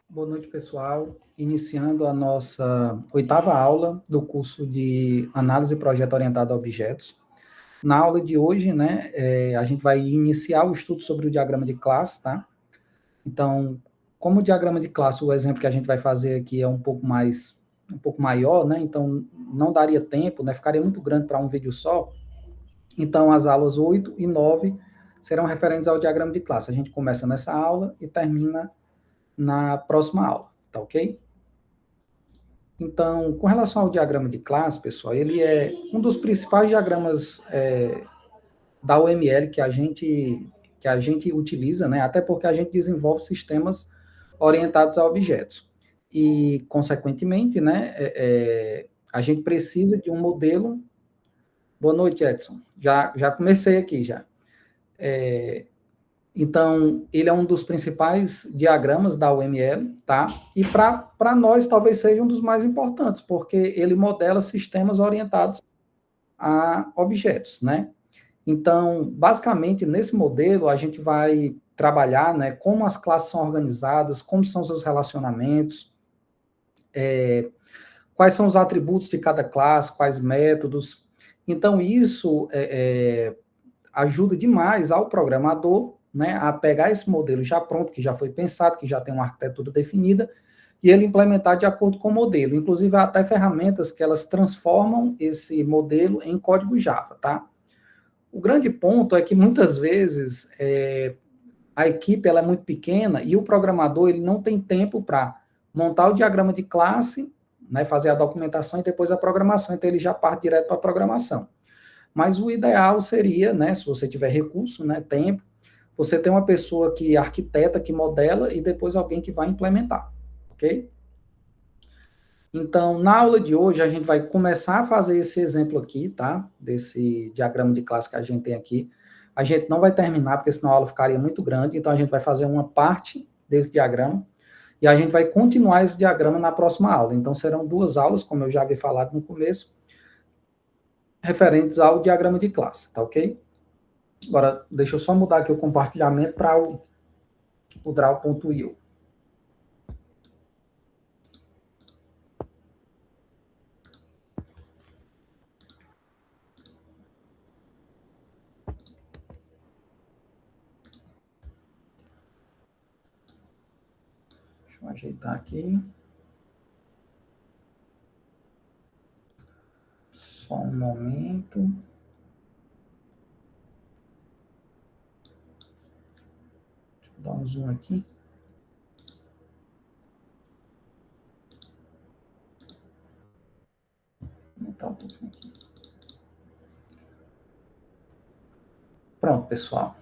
Boa noite, pessoal. Iniciando a nossa oitava aula do curso de Análise e Projeto Orientado a Objetos. Na aula de hoje, né, a gente vai iniciar o estudo sobre o diagrama de classe, tá? Então, como o diagrama de classe, o exemplo que a gente vai fazer aqui é um pouco maior, né? Então, não daria tempo, né? Ficaria muito grande para um vídeo só. Então, as aulas 8 e 9 serão referentes ao diagrama de classe. A gente começa nessa aula e termina na próxima aula, tá ok? Então, com relação ao diagrama de classe, pessoal, ele é um dos principais diagramas da UML que a gente utiliza, né? Até porque a gente desenvolve sistemas orientados a objetos. E, consequentemente, né, a gente precisa de um modelo. Boa noite, Edson. Já comecei aqui já. Então, ele é um dos principais diagramas da UML, tá? E para nós talvez seja um dos mais importantes, porque ele modela sistemas orientados a objetos, né? Então, basicamente, nesse modelo, a gente vai trabalhar, né, como as classes são organizadas, como são seus relacionamentos, quais são os atributos de cada classe, quais métodos. Então, isso ajuda demais ao programador, né, a pegar esse modelo já pronto, que já foi pensado, que já tem uma arquitetura definida, e ele implementar de acordo com o modelo. Inclusive, há até ferramentas que elas transformam esse modelo em código Java, tá? O grande ponto é que, muitas vezes, a equipe ela é muito pequena e o programador ele não tem tempo para montar o diagrama de classe, né, fazer a documentação e depois a programação, então ele já parte direto para a programação. Mas o ideal seria, né, se você tiver recurso, né, tempo, você ter uma pessoa que arquiteta, que modela e depois alguém que vai implementar, ok? Então, na aula de hoje, a gente vai começar a fazer esse exemplo aqui, tá? Desse diagrama de classe que a gente tem aqui. A gente não vai terminar, porque senão a aula ficaria muito grande, então a gente vai fazer uma parte desse diagrama e a gente vai continuar esse diagrama na próxima aula. Então, serão duas aulas, como eu já havia falado no começo, referentes ao diagrama de classe, tá ok? Agora, deixa eu só mudar aqui o compartilhamento para o draw.io. Deixa eu ajeitar aqui. Só um momento. Deixa eu dar um zoom aqui. Aumentar um pouquinho aqui. Pronto, pessoal.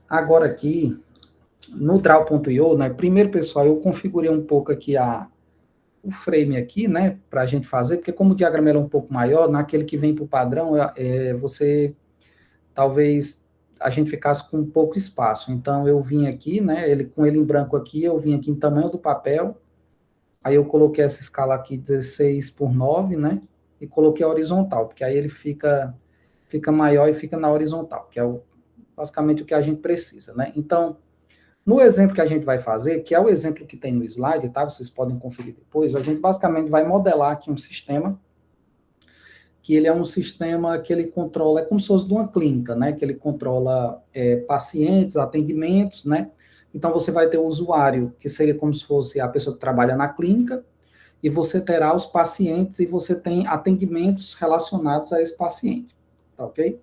Agora aqui, no draw.io, né, primeiro, pessoal, eu configurei um pouco aqui o frame aqui, né, para a gente fazer, porque como o diagrama é um pouco maior, naquele que vem para o padrão, você, talvez, a gente ficasse com pouco espaço. Então, eu vim aqui, né, com ele em branco aqui, eu vim aqui em tamanho do papel, aí eu coloquei essa escala aqui 16 por 9, né, e coloquei a horizontal, porque aí ele fica maior e fica na horizontal, que é basicamente o que a gente precisa, né. Então, no exemplo que a gente vai fazer, que é o exemplo que tem no slide, tá? Vocês podem conferir depois, a gente basicamente vai modelar aqui um sistema, que ele é um sistema que ele controla, é como se fosse de uma clínica, né? Que ele controla pacientes, atendimentos, né? Então, você vai ter o usuário, que seria como se fosse a pessoa que trabalha na clínica, e você terá os pacientes e você tem atendimentos relacionados a esse paciente, tá ok?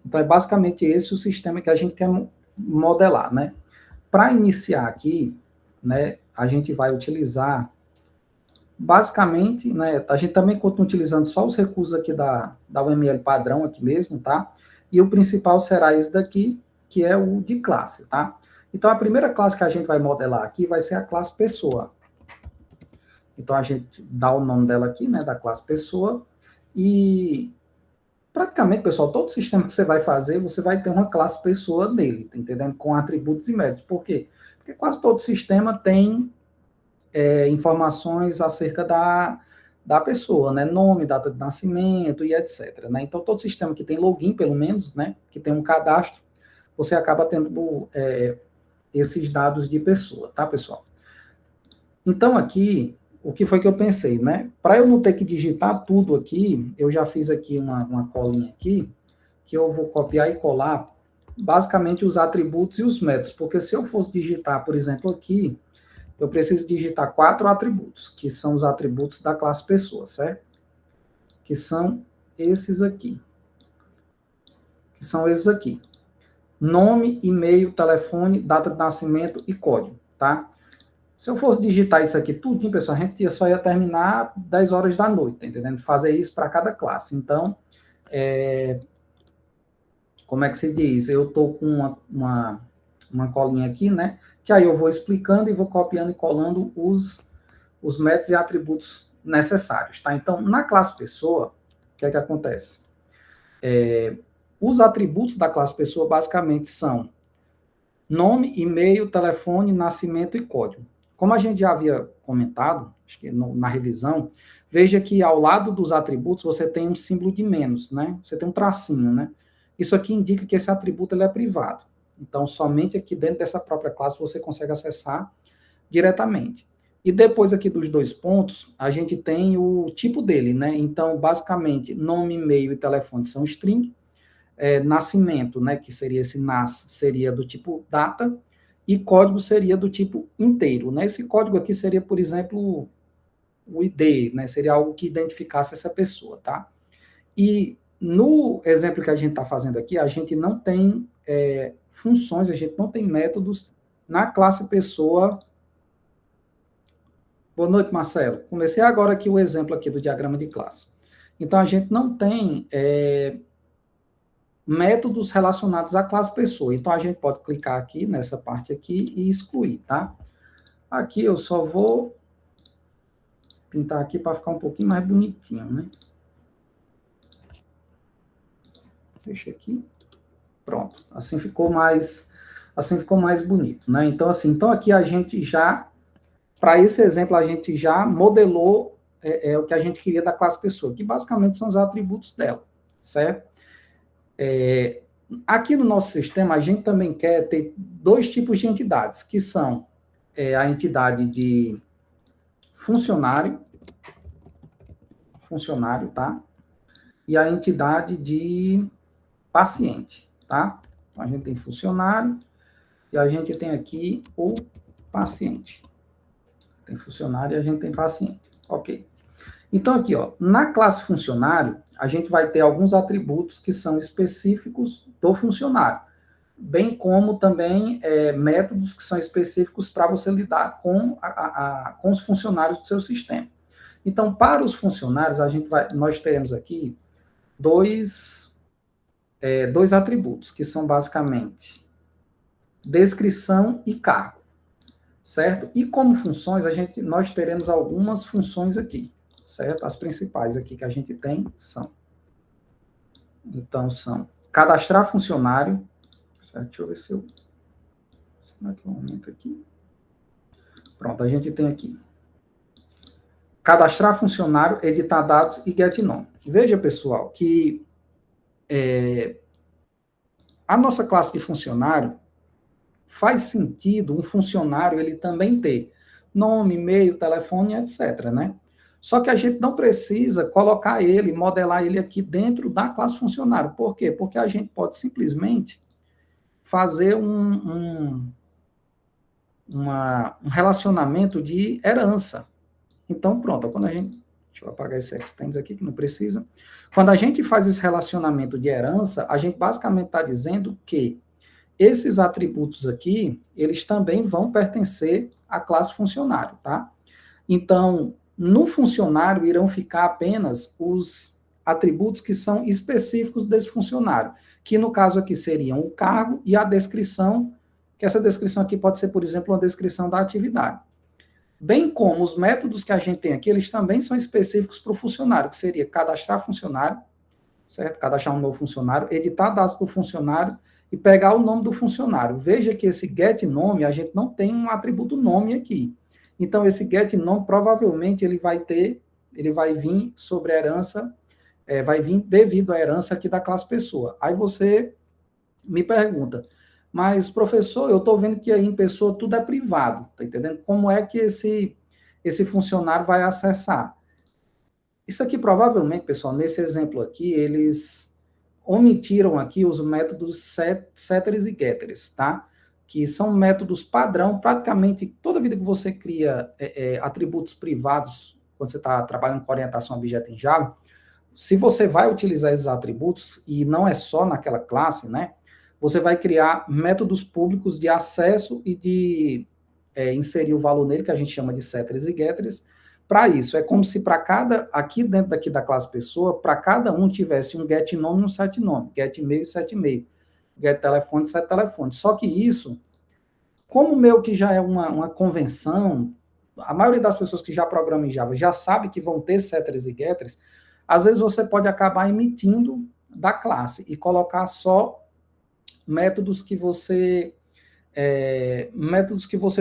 Então, é basicamente esse o sistema que a gente quer modelar, né? Para iniciar aqui, né, a gente vai utilizar, basicamente, né, a gente também continua utilizando só os recursos aqui da UML padrão aqui mesmo, tá? E o principal será esse daqui, que é o de classe, tá? Então, a primeira classe que a gente vai modelar aqui vai ser a classe pessoa. Então, a gente dá o nome dela aqui, né, da classe pessoa, e praticamente, pessoal, todo sistema que você vai fazer, você vai ter uma classe pessoa nele, tá entendendo? Com atributos e métodos. Por quê? Porque quase todo sistema tem informações acerca da pessoa, né? Nome, data de nascimento e etc. Né? Então, todo sistema que tem login, pelo menos, né? Que tem um cadastro, você acaba tendo esses dados de pessoa, tá, pessoal? Então, aqui, o que foi que eu pensei, né? Para eu não ter que digitar tudo aqui, eu já fiz aqui uma colinha aqui, que eu vou copiar e colar, basicamente, os atributos e os métodos, porque se eu fosse digitar, por exemplo, aqui, eu preciso digitar 4 atributos, que são os atributos da classe pessoa, certo? Que são esses aqui. Que são esses aqui. Nome, e-mail, telefone, data de nascimento e código, tá? Se eu fosse digitar isso aqui tudinho, pessoal, a gente só ia terminar 10 horas da noite, tá entendendo? Fazer isso para cada classe. Então, como é que se diz? Eu estou com uma colinha aqui, né? Que aí eu vou explicando e vou copiando e colando os métodos e atributos necessários, tá? Então, na classe pessoa, o que é que acontece? Os atributos da classe pessoa basicamente são nome, e-mail, telefone, nascimento e código. Como a gente já havia comentado, acho que na revisão, veja que ao lado dos atributos você tem um símbolo de menos, né? Você tem um tracinho, né? Isso aqui indica que esse atributo ele é privado. Então, somente aqui dentro dessa própria classe você consegue acessar diretamente. E depois aqui dos 2 pontos, a gente tem o tipo dele, né? Então, basicamente, nome, e-mail e telefone são string, nascimento, né, que seria esse nas, seria do tipo data, e código seria do tipo inteiro, né? Esse código aqui seria, por exemplo, o ID, né? Seria algo que identificasse essa pessoa, tá? E no exemplo que a gente está fazendo aqui, a gente não tem funções, a gente não tem métodos na classe pessoa. Boa noite, Marcelo. Comecei agora aqui o exemplo aqui do diagrama de classe. Então, a gente não tem métodos relacionados à classe pessoa. Então, a gente pode clicar aqui, nessa parte aqui, e excluir, tá? Aqui eu só vou pintar aqui para ficar um pouquinho mais bonitinho, né? Deixa aqui. Pronto. Assim ficou mais bonito, né? Então, assim, então aqui a gente já, para esse exemplo, a gente já modelou o que a gente queria da classe pessoa, que basicamente são os atributos dela, certo? Aqui no nosso sistema, a gente também quer ter 2 tipos de entidades, que são a entidade de funcionário, tá? E a entidade de paciente, tá? Então, a gente tem funcionário e a gente tem aqui o paciente. Tem funcionário e a gente tem paciente. Ok. Então, aqui, ó, na classe funcionário, a gente vai ter alguns atributos que são específicos do funcionário, bem como também métodos que são específicos para você lidar com os funcionários do seu sistema. Então, para os funcionários, nós teremos aqui dois atributos, que são basicamente descrição e cargo, certo? E como funções, nós teremos algumas funções aqui, certo? As principais aqui que a gente tem são, então, são cadastrar funcionário, certo? Deixa eu ver se eu aumento aqui. Pronto, a gente tem aqui cadastrar funcionário, editar dados e get nome. Veja, pessoal, que a nossa classe de funcionário faz sentido um funcionário ele também ter nome, e-mail, telefone, etc, né? Só que a gente não precisa colocar ele, modelar ele aqui dentro da classe funcionário. Por quê? Porque a gente pode simplesmente fazer um relacionamento de herança. Então, pronto, quando a gente... Deixa eu apagar esse extends aqui, que não precisa. Quando a gente faz esse relacionamento de herança, a gente basicamente está dizendo que esses atributos aqui, eles também vão pertencer à classe funcionário, tá? Então, no funcionário irão ficar apenas os atributos que são específicos desse funcionário, que no caso aqui seriam o cargo e a descrição, que essa descrição aqui pode ser, por exemplo, uma descrição da atividade. Bem como os métodos que a gente tem aqui, eles também são específicos para o funcionário, que seria cadastrar funcionário, certo? Cadastrar um novo funcionário, editar dados do funcionário e pegar o nome do funcionário. Veja que esse get nome, a gente não tem um atributo nome aqui. Então, esse get nome, provavelmente, ele vai vir sobre a herança, vai vir devido à herança aqui da classe pessoa. Aí você me pergunta, mas, professor, eu estou vendo que aí em pessoa tudo é privado, tá entendendo? Como é que esse esse funcionário vai acessar. Isso aqui, provavelmente, pessoal, nesse exemplo aqui, eles omitiram aqui os métodos setters e getters, tá? Que são métodos padrão, praticamente toda vida que você cria atributos privados, quando você está trabalhando com orientação a objeto em Java, se você vai utilizar esses atributos, e não é só naquela classe, né? Você vai criar métodos públicos de acesso e de inserir o valor nele, que a gente chama de setters e getters, para isso. É como se para cada, aqui dentro daqui da classe pessoa, para cada um tivesse um get nome e um set nome, get e-mail e set e-mail, get telefone e set telefone. Só que isso, como meio que já é uma convenção, a maioria das pessoas que já programam em Java já sabe que vão ter setters e getters, às vezes você pode acabar emitindo da classe e colocar só métodos que você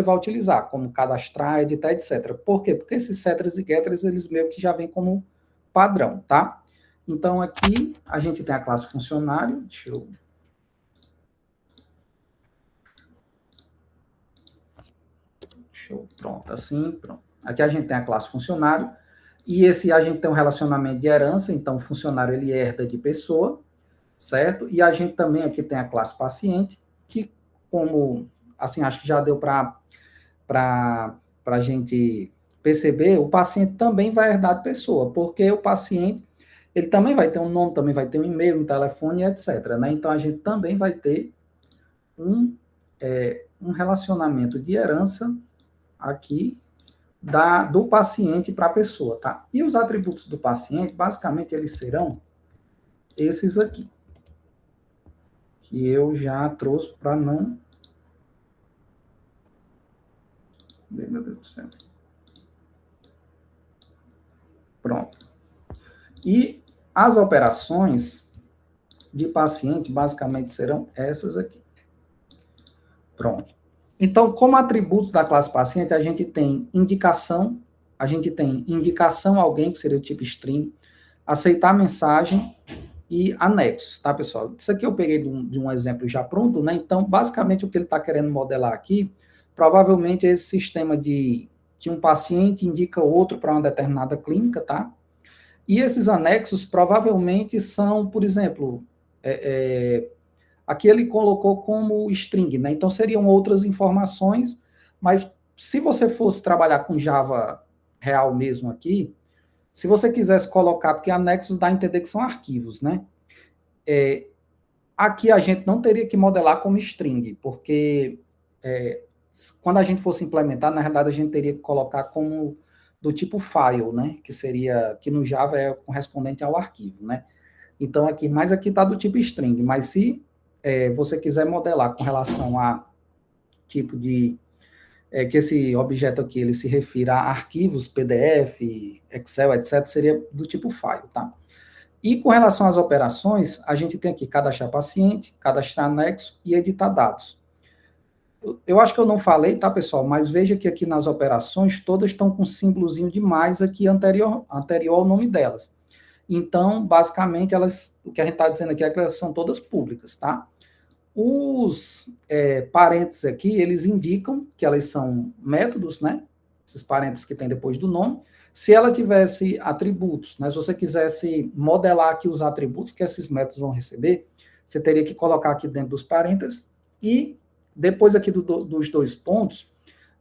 vai utilizar, como cadastrar, editar, etc. Por quê? Porque esses setters e getters, eles meio que já vêm como padrão, tá? Então, aqui, a gente tem a classe funcionário, pronto, assim, pronto. Aqui a gente tem a classe funcionário, e esse a gente tem um relacionamento de herança, então o funcionário ele herda de pessoa, certo? E a gente também aqui tem a classe paciente, que como, assim, acho que já deu para a gente perceber, o paciente também vai herdar de pessoa, porque o paciente, ele também vai ter um nome, também vai ter um e-mail, um telefone, etc. Né? Então, a gente também vai ter um relacionamento de herança aqui do paciente para a pessoa, tá? E os atributos do paciente, basicamente, eles serão esses aqui, que eu já trouxe para não... Meu Deus do céu. Pronto. E as operações de paciente, basicamente, serão essas aqui. Pronto. Então, como atributos da classe paciente, a gente tem indicação alguém, que seria o tipo string, aceitar mensagem e anexos, tá, pessoal? Isso aqui eu peguei de um exemplo já pronto, né? Então, basicamente, o que ele está querendo modelar aqui, provavelmente é esse sistema de que um paciente indica outro para uma determinada clínica, tá? E esses anexos provavelmente são, por exemplo, aqui ele colocou como string, né? Então seriam outras informações, mas se você fosse trabalhar com Java real mesmo aqui, se você quisesse colocar, porque anexos dá a entender que são arquivos, né? Aqui a gente não teria que modelar como string, porque quando a gente fosse implementar, na verdade a gente teria que colocar como do tipo file, né? Que no Java é correspondente ao arquivo, né? Então aqui, mas aqui está do tipo string, mas se você quiser modelar com relação a tipo de que esse objeto aqui ele se refira a arquivos, PDF, Excel, etc., seria do tipo file, tá? E com relação às operações, a gente tem aqui cadastrar paciente, cadastrar anexo e editar dados. Eu acho que eu não falei, tá, pessoal? Mas veja que aqui nas operações, todas estão com um símbolozinho de mais aqui anterior ao nome delas. Então, basicamente, o que a gente está dizendo aqui é que elas são todas públicas, tá? Os parênteses aqui, eles indicam que elas são métodos, né? Esses parênteses que tem depois do nome. Se ela tivesse atributos, né? Se você quisesse modelar aqui os atributos que esses métodos vão receber, você teria que colocar aqui dentro dos parênteses e depois aqui dos dois pontos,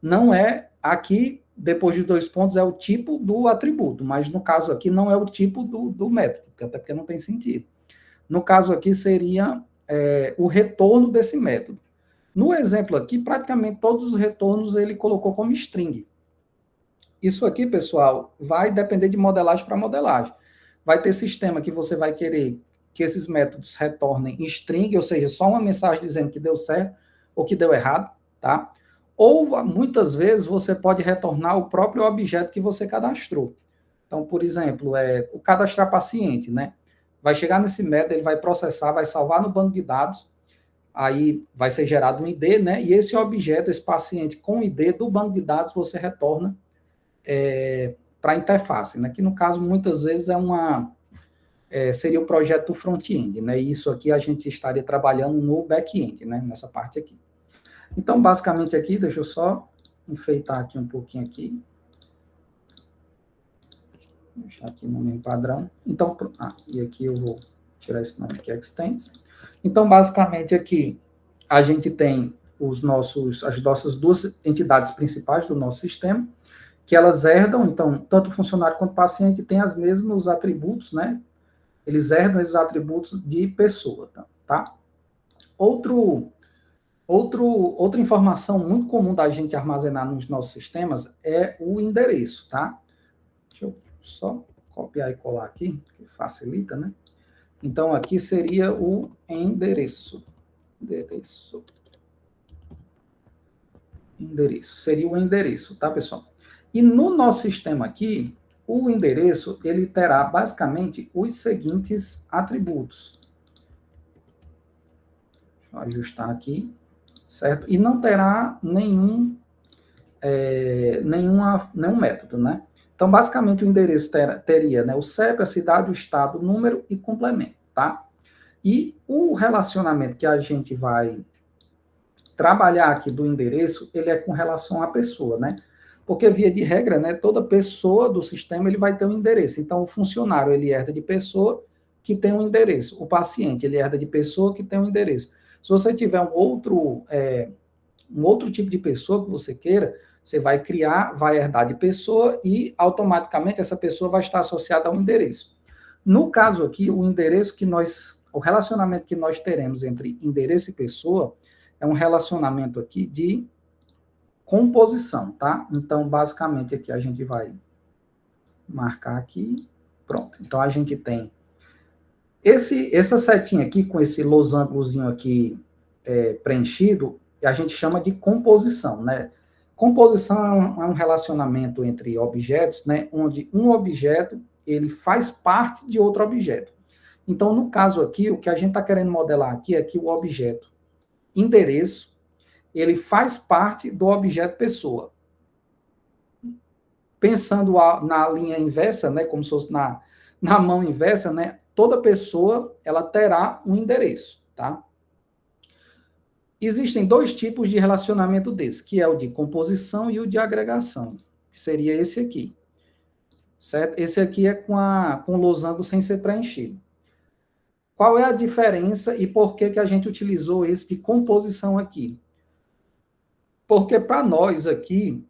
não é aqui, depois dos dois pontos, é o tipo do atributo, mas no caso aqui não é o tipo do método, até porque não tem sentido. No caso aqui seria o retorno desse método. No exemplo aqui, praticamente todos os retornos ele colocou como string. Isso aqui, pessoal, vai depender de modelagem para modelagem. Vai ter sistema que você vai querer que esses métodos retornem em string, ou seja, só uma mensagem dizendo que deu certo ou que deu errado, tá? Ou, muitas vezes, você pode retornar o próprio objeto que você cadastrou. Então, por exemplo, o cadastrar paciente, né? Vai chegar nesse método, ele vai processar, vai salvar no banco de dados, aí vai ser gerado um ID, né? E esse objeto, esse paciente com o ID do banco de dados, você retorna para a interface, né? Que no caso, muitas vezes, seria o projeto do front-end, né? E isso aqui a gente estaria trabalhando no back-end, né? Nessa parte aqui. Então, basicamente aqui, deixa eu só enfeitar aqui um pouquinho aqui. Vou deixar aqui no nome padrão. Então, e aqui eu vou tirar esse nome aqui, extends. Então, basicamente, aqui a gente tem as nossas duas entidades principais do nosso sistema, que elas herdam, então, tanto o funcionário quanto o paciente têm os mesmos atributos, né? Eles herdam esses atributos de pessoa, tá? Outra informação muito comum da gente armazenar nos nossos sistemas é o endereço, tá? Deixa eu só copiar e colar aqui, que facilita, né? Então, aqui seria o endereço. Endereço. Seria o endereço, tá, pessoal? E no nosso sistema aqui, o endereço, ele terá basicamente os seguintes atributos. Deixa eu ajustar aqui, certo? E não terá nenhum método, né? Então, basicamente, o endereço teria, né, o CEP, a cidade, o estado, o número e complemento, tá? E o relacionamento que a gente vai trabalhar aqui do endereço, ele é com relação à pessoa, né? Porque, via de regra, né, toda pessoa do sistema ele vai ter um endereço. Então, o funcionário, ele herda de pessoa que tem um endereço. O paciente, ele herda de pessoa que tem um endereço. Se você tiver um outro tipo de pessoa que você queira, você vai criar, vai herdar de pessoa e automaticamente essa pessoa vai estar associada a um endereço. No caso aqui, o relacionamento que nós teremos entre endereço e pessoa é um relacionamento aqui de composição, tá? Então, basicamente aqui a gente vai marcar aqui, pronto. Então a gente tem essa setinha aqui com esse losangozinho aqui preenchido, a gente chama de composição, né? Composição é um relacionamento entre objetos, né? Onde um objeto ele faz parte de outro objeto. Então, no caso aqui, o que a gente está querendo modelar aqui é que o objeto endereço ele faz parte do objeto pessoa. Pensando na linha inversa, né? Como se fosse na mão inversa, né? Toda pessoa ela terá um endereço, tá? Existem dois tipos de relacionamento desse, que é o de composição e o de agregação, que seria esse aqui, certo? Esse aqui é com o losango sem ser preenchido. Qual é a diferença e por que a gente utilizou esse de composição aqui? Porque para nós aqui,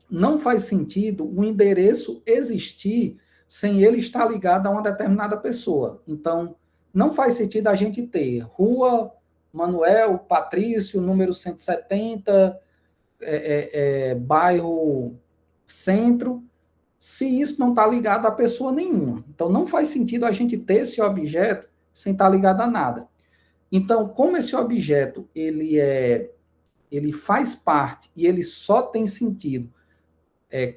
não faz sentido o endereço existir sem ele estar ligado a uma determinada pessoa. Então, não faz sentido a gente ter Rua Manuel Patrício, número 170, bairro Centro, se isso não está ligado a pessoa nenhuma. Então, não faz sentido a gente ter esse objeto sem estar ligado a nada. Então, como esse objeto ele faz parte e ele só tem sentido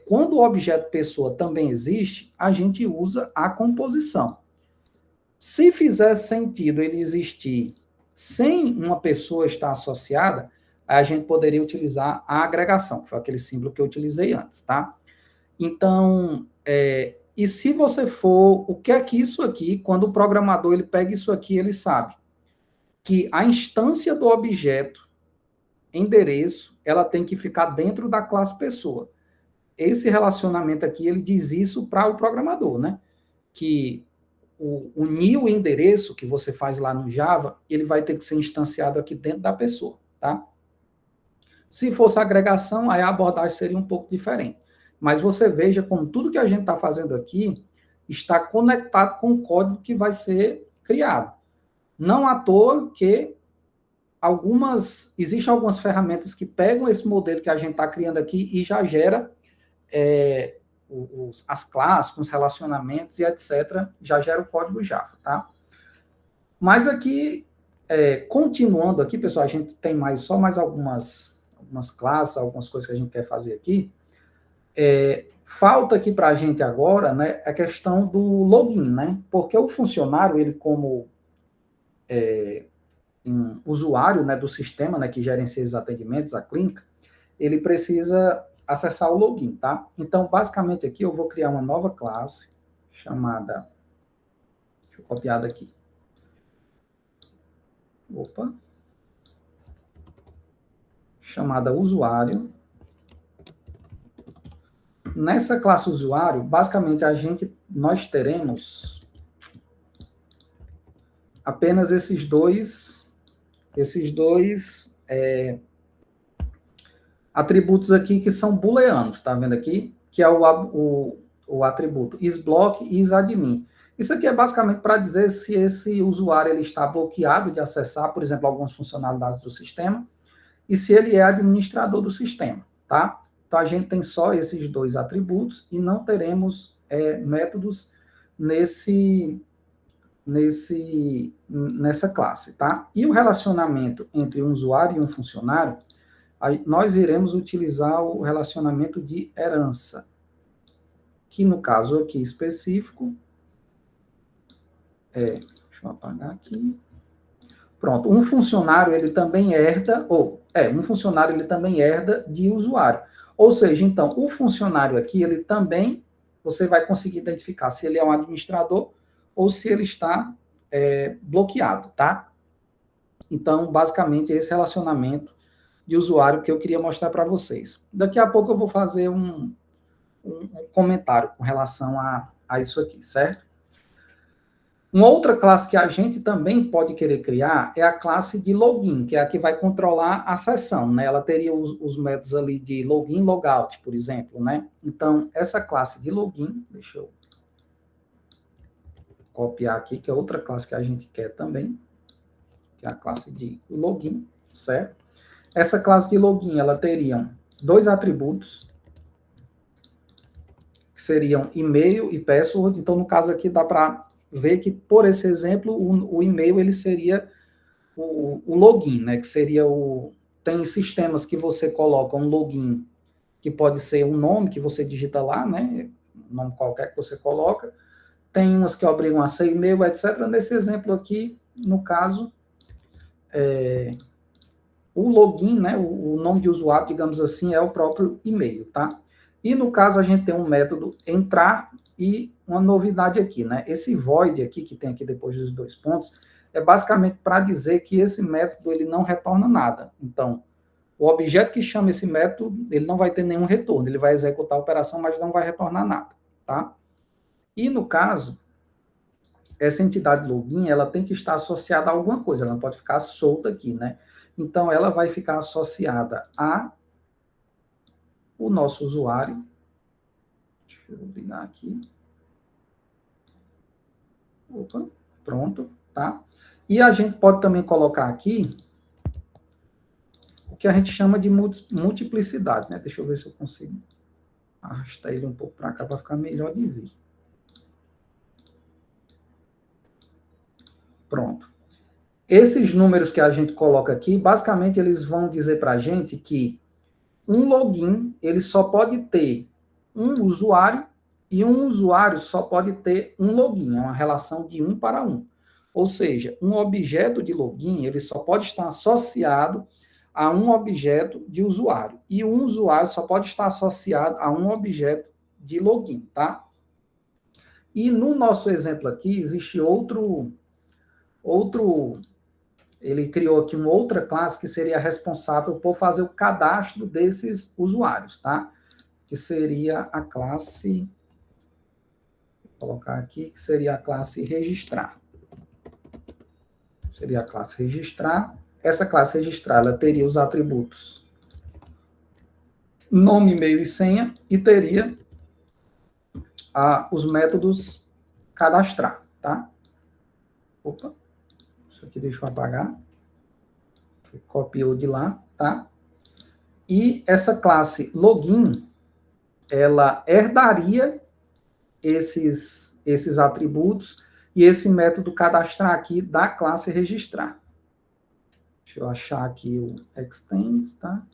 quando o objeto pessoa também existe, a gente usa a composição. Se fizer sentido ele existir sem uma pessoa estar associada, a gente poderia utilizar a agregação, que foi aquele símbolo que eu utilizei antes, tá? Então, e se você for, o que é que isso aqui, quando o programador ele pega isso aqui, ele sabe que a instância do objeto, endereço, ela tem que ficar dentro da classe pessoa. Esse relacionamento aqui, ele diz isso para o programador, né? Que o new endereço que você faz lá no Java, ele vai ter que ser instanciado aqui dentro da pessoa, tá? Se fosse agregação, aí a abordagem seria um pouco diferente. Mas você veja como tudo que a gente está fazendo aqui está conectado com o código que vai ser criado. Não à toa que existem algumas ferramentas que pegam esse modelo que a gente está criando aqui e já gera as classes, os relacionamentos e etc., já gera o código Java, tá? Mas aqui, continuando aqui, pessoal, a gente tem só mais algumas classes, algumas coisas que a gente quer fazer aqui. Falta aqui para a gente agora, né, a questão do login, né? Porque o funcionário, ele como um usuário, né, do sistema, né, que gerencia esses atendimentos, a clínica, ele precisa acessar o login, tá? Então, basicamente aqui eu vou criar uma nova classe chamada, deixa eu copiar daqui. Chamada usuário nessa classe usuário, basicamente nós teremos apenas esses dois atributos aqui que são booleanos, tá vendo aqui? Que é o atributo isBlock e isAdmin. Isso aqui é basicamente para dizer se esse usuário ele está bloqueado de acessar, por exemplo, algumas funcionalidades do sistema, e se ele é administrador do sistema, tá? Então, a gente tem só esses dois atributos e não teremos métodos nessa classe, tá? E o relacionamento entre um usuário e um funcionário, nós iremos utilizar o relacionamento de herança, que no caso aqui específico, deixa eu apagar aqui. Pronto, um funcionário ele também herda, um funcionário ele também herda de usuário. Ou seja, então, o funcionário aqui, ele também, você vai conseguir identificar se ele é um administrador ou se ele está bloqueado, tá? Então, basicamente, esse relacionamento de usuário que eu queria mostrar para vocês. Daqui a pouco eu vou fazer um comentário com relação a isso aqui, certo? Uma outra classe que a gente também pode querer criar é a classe de login, que é a que vai controlar a sessão, né? Ela teria os métodos ali de login, logout, por exemplo, né? Então, essa classe de login, deixa eu copiar aqui, que é outra classe que a gente quer também, que é a classe de login, certo? Essa classe de login, ela teria dois atributos, que seriam e-mail e password. Então, no caso aqui, dá para ver que, por esse exemplo, o e-mail ele seria o login, né? Que seria tem sistemas que você coloca um login, que pode ser um nome que você digita lá, né? Um nome qualquer que você coloca. Tem umas que obrigam a ser e-mail, etc. Nesse exemplo aqui, no caso, o login, né? O nome de usuário, digamos assim, é o próprio e-mail, tá? E no caso, a gente tem um método entrar e uma novidade aqui, né? Esse void aqui, que tem aqui depois dos dois pontos, é basicamente para dizer que esse método ele não retorna nada. Então, o objeto que chama esse método, ele não vai ter nenhum retorno, ele vai executar a operação, mas não vai retornar nada, tá? E no caso, essa entidade login, ela tem que estar associada a alguma coisa, ela não pode ficar solta aqui, né? Então, ela vai ficar associada a o nosso usuário. Deixa eu ligar aqui. Opa, pronto, tá? E a gente pode também colocar aqui o que a gente chama de multiplicidade, né? Deixa eu ver se eu consigo arrastar ele um pouco para cá para ficar melhor de ver. Pronto. Esses números que a gente coloca aqui, basicamente eles vão dizer para a gente que um login, ele só pode ter um usuário e um usuário só pode ter um login, é uma relação de 1 para 1. Ou seja, um objeto de login, ele só pode estar associado a um objeto de usuário. E um usuário só pode estar associado a um objeto de login, tá? E no nosso exemplo aqui, existe ele criou aqui uma outra classe que seria responsável por fazer o cadastro desses usuários, tá? Que seria a classe, vou colocar aqui, que seria a classe registrar. Seria a classe registrar. Essa classe registrar, ela teria os atributos nome, e-mail e senha, e teria os métodos cadastrar, tá? Opa, isso aqui deixa eu apagar. Copiou de lá, tá? E essa classe login, ela herdaria esses atributos e esse método cadastrar aqui da classe registrar. Deixa eu achar aqui o extends, tá?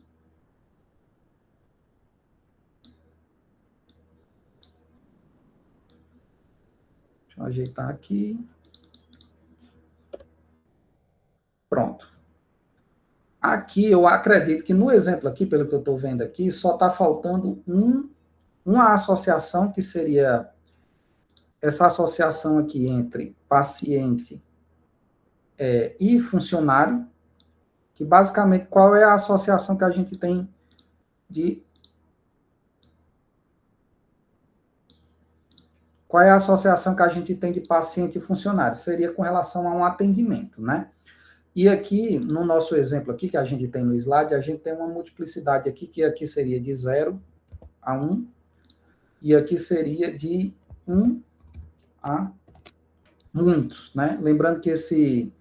Deixa eu ajeitar aqui. Pronto. Aqui eu acredito que no exemplo aqui, pelo que eu estou vendo aqui, só está faltando uma associação que seria essa associação aqui entre paciente e funcionário, que basicamente qual é a associação que a gente tem de qual é a associação que a gente tem de paciente e funcionário? Seria com relação a um atendimento, né? E aqui, no nosso exemplo aqui, que a gente tem no slide, a gente tem uma multiplicidade aqui, que aqui seria de 0 a 1, e aqui seria de 1 a muitos, né? Lembrando que esse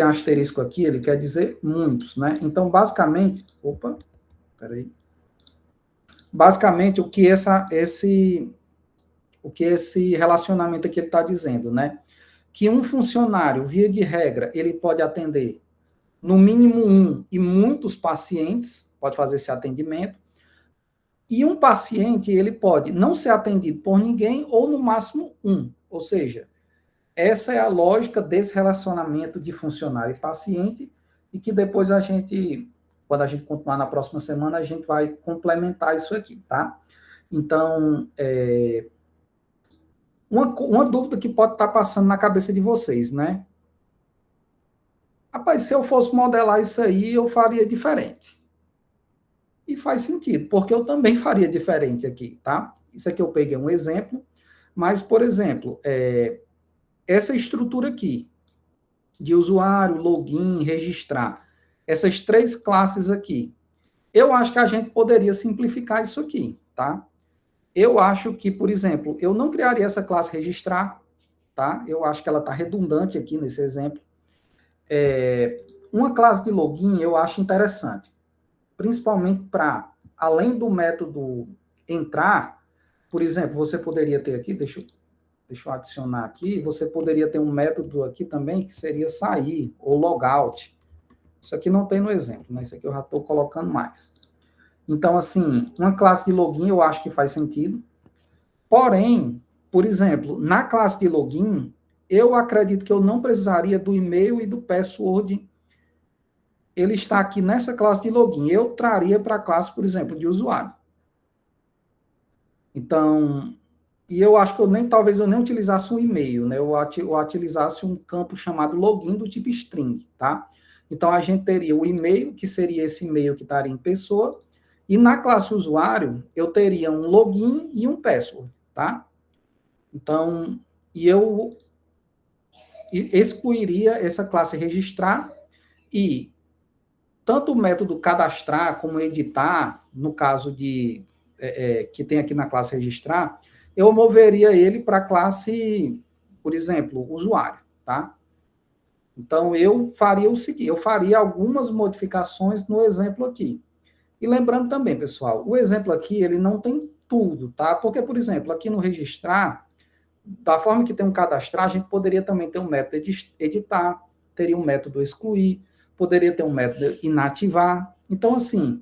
asterisco aqui, ele quer dizer muitos, né? Então, basicamente, basicamente, o que esse relacionamento aqui ele está dizendo, né? Que um funcionário, via de regra, ele pode atender no mínimo um e muitos pacientes, pode fazer esse atendimento, e um paciente, ele pode não ser atendido por ninguém ou no máximo um, ou seja, essa é a lógica desse relacionamento de funcionário e paciente, e que depois quando a gente continuar na próxima semana, a gente vai complementar isso aqui, tá? Então, uma dúvida que pode estar passando na cabeça de vocês, né? Rapaz, se eu fosse modelar isso aí, eu faria diferente. E faz sentido, porque eu também faria diferente aqui, tá? Isso aqui eu peguei um exemplo, mas, por exemplo, essa estrutura aqui, de usuário, login, registrar, essas 3 classes aqui, eu acho que a gente poderia simplificar isso aqui, tá? Eu acho que, por exemplo, eu não criaria essa classe registrar, tá? Eu acho que ela está redundante aqui nesse exemplo. Uma classe de login eu acho interessante, principalmente para, além do método entrar, por exemplo, você poderia ter aqui, deixa eu adicionar aqui, você poderia ter um método aqui também que seria sair ou logout. Isso aqui não tem no exemplo, né? Isso aqui eu já estou colocando mais. Então, assim, uma classe de login eu acho que faz sentido. Porém, por exemplo, na classe de login, eu acredito que eu não precisaria do e-mail e do password. Ele está aqui nessa classe de login. Eu traria para a classe, por exemplo, de usuário. Então, e eu acho que talvez eu nem utilizasse um e-mail, né? Eu utilizasse um campo chamado login do tipo string, tá? Então, a gente teria o e-mail, que seria esse e-mail que estaria em pessoa, e na classe usuário, eu teria um login e um password, tá? Então, e eu excluiria essa classe registrar e tanto o método cadastrar como editar, no caso de que tem aqui na classe registrar, eu moveria ele para a classe, por exemplo, usuário, tá? Então, eu faria o seguinte, eu faria algumas modificações no exemplo aqui. E lembrando também, pessoal, o exemplo aqui, ele não tem tudo, tá? Porque, por exemplo, aqui no registrar, da forma que tem um cadastrar, a gente poderia também ter um método editar, teria um método excluir, poderia ter um método inativar. Então, assim,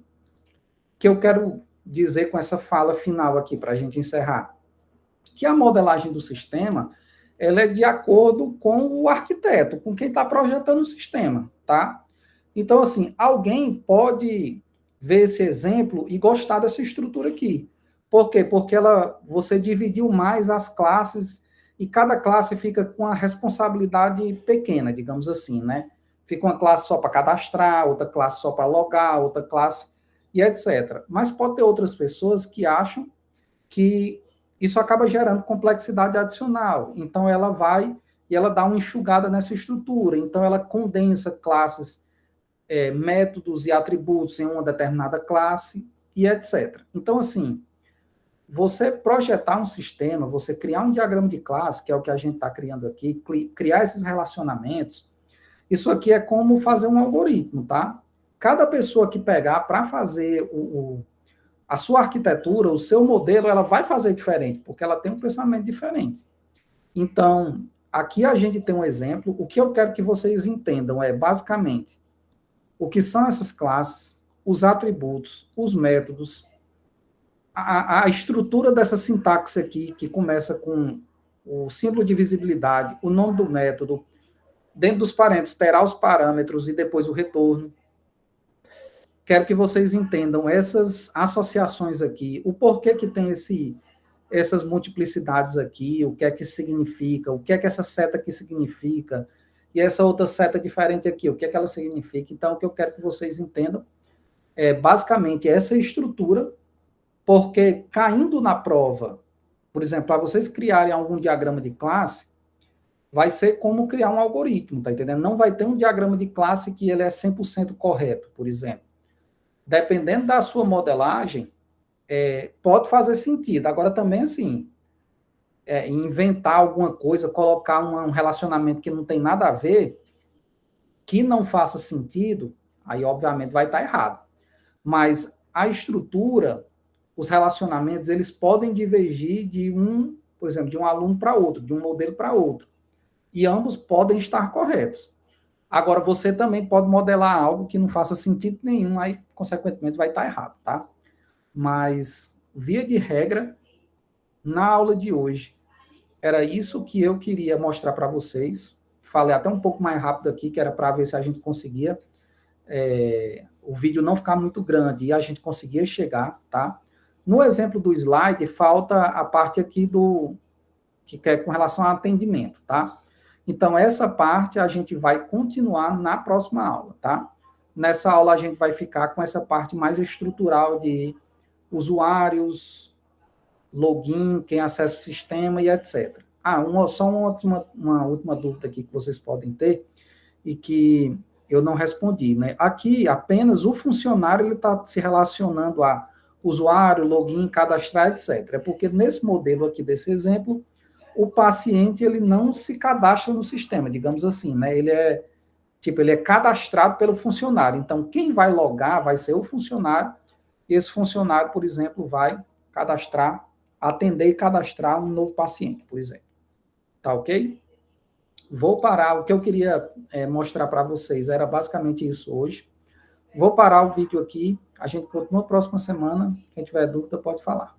o que eu quero dizer com essa fala final aqui, para a gente encerrar, que a modelagem do sistema, ela é de acordo com o arquiteto, com quem está projetando o sistema, tá? Então, assim, alguém pode ver esse exemplo e gostar dessa estrutura aqui. Por quê? Porque você dividiu mais as classes e cada classe fica com a responsabilidade pequena, digamos assim, né? Fica uma classe só para cadastrar, outra classe só para logar, outra classe e etc. Mas pode ter outras pessoas que acham que isso acaba gerando complexidade adicional. Então, ela vai e ela dá uma enxugada nessa estrutura. Então, ela condensa classes, métodos e atributos em uma determinada classe e etc. Então, assim, você projetar um sistema, você criar um diagrama de classe, que é o que a gente está criando aqui, criar esses relacionamentos, isso aqui é como fazer um algoritmo, tá? Cada pessoa que pegar para fazer a sua arquitetura, o seu modelo, ela vai fazer diferente, porque ela tem um pensamento diferente. Então, aqui a gente tem um exemplo. O que eu quero que vocês entendam é, basicamente, o que são essas classes, os atributos, os métodos, a estrutura dessa sintaxe aqui, que começa com o símbolo de visibilidade, o nome do método, dentro dos parênteses terá os parâmetros e depois o retorno. Quero que vocês entendam essas associações aqui, o porquê que tem essas multiplicidades aqui, o que é que significa, o que é que essa seta aqui significa, e essa outra seta diferente aqui, o que é que ela significa. Então, o que eu quero que vocês entendam é basicamente essa estrutura, porque caindo na prova Por exemplo, para vocês criarem algum diagrama de classe, vai ser como criar um algoritmo, tá entendendo? Não vai ter um diagrama de classe que ele é 100% correto, por exemplo. Dependendo da sua modelagem, pode fazer sentido. Agora também, assim, inventar alguma coisa, colocar um relacionamento que não tem nada a ver, que não faça sentido, aí obviamente vai estar errado. Mas a estrutura, os relacionamentos, eles podem divergir por exemplo, de um aluno para outro, de um modelo para outro. E ambos podem estar corretos. Agora, você também pode modelar algo que não faça sentido nenhum, aí, consequentemente, vai estar errado, tá? Mas, via de regra, na aula de hoje, era isso que eu queria mostrar para vocês. Falei até um pouco mais rápido aqui, que era para ver se a gente conseguia o vídeo não ficar muito grande e a gente conseguia chegar, tá? No exemplo do slide, falta a parte aqui que é com relação ao atendimento, tá? Então, essa parte a gente vai continuar na próxima aula, tá? Nessa aula a gente vai ficar com essa parte mais estrutural de usuários, login, quem acessa o sistema e etc. Só uma última dúvida aqui que vocês podem ter e que eu não respondi, né? Aqui, apenas o funcionário ele está se relacionando a usuário, login, cadastrar, etc. É porque nesse modelo aqui desse exemplo, o paciente ele não se cadastra no sistema, digamos assim, né? Ele é cadastrado pelo funcionário. Então, quem vai logar vai ser o funcionário, e esse funcionário, por exemplo, vai atender e cadastrar um novo paciente, por exemplo. Tá ok? Vou parar. O que eu queria mostrar para vocês era basicamente isso hoje. Vou parar o vídeo aqui. A gente continua na próxima semana. Quem tiver dúvida pode falar.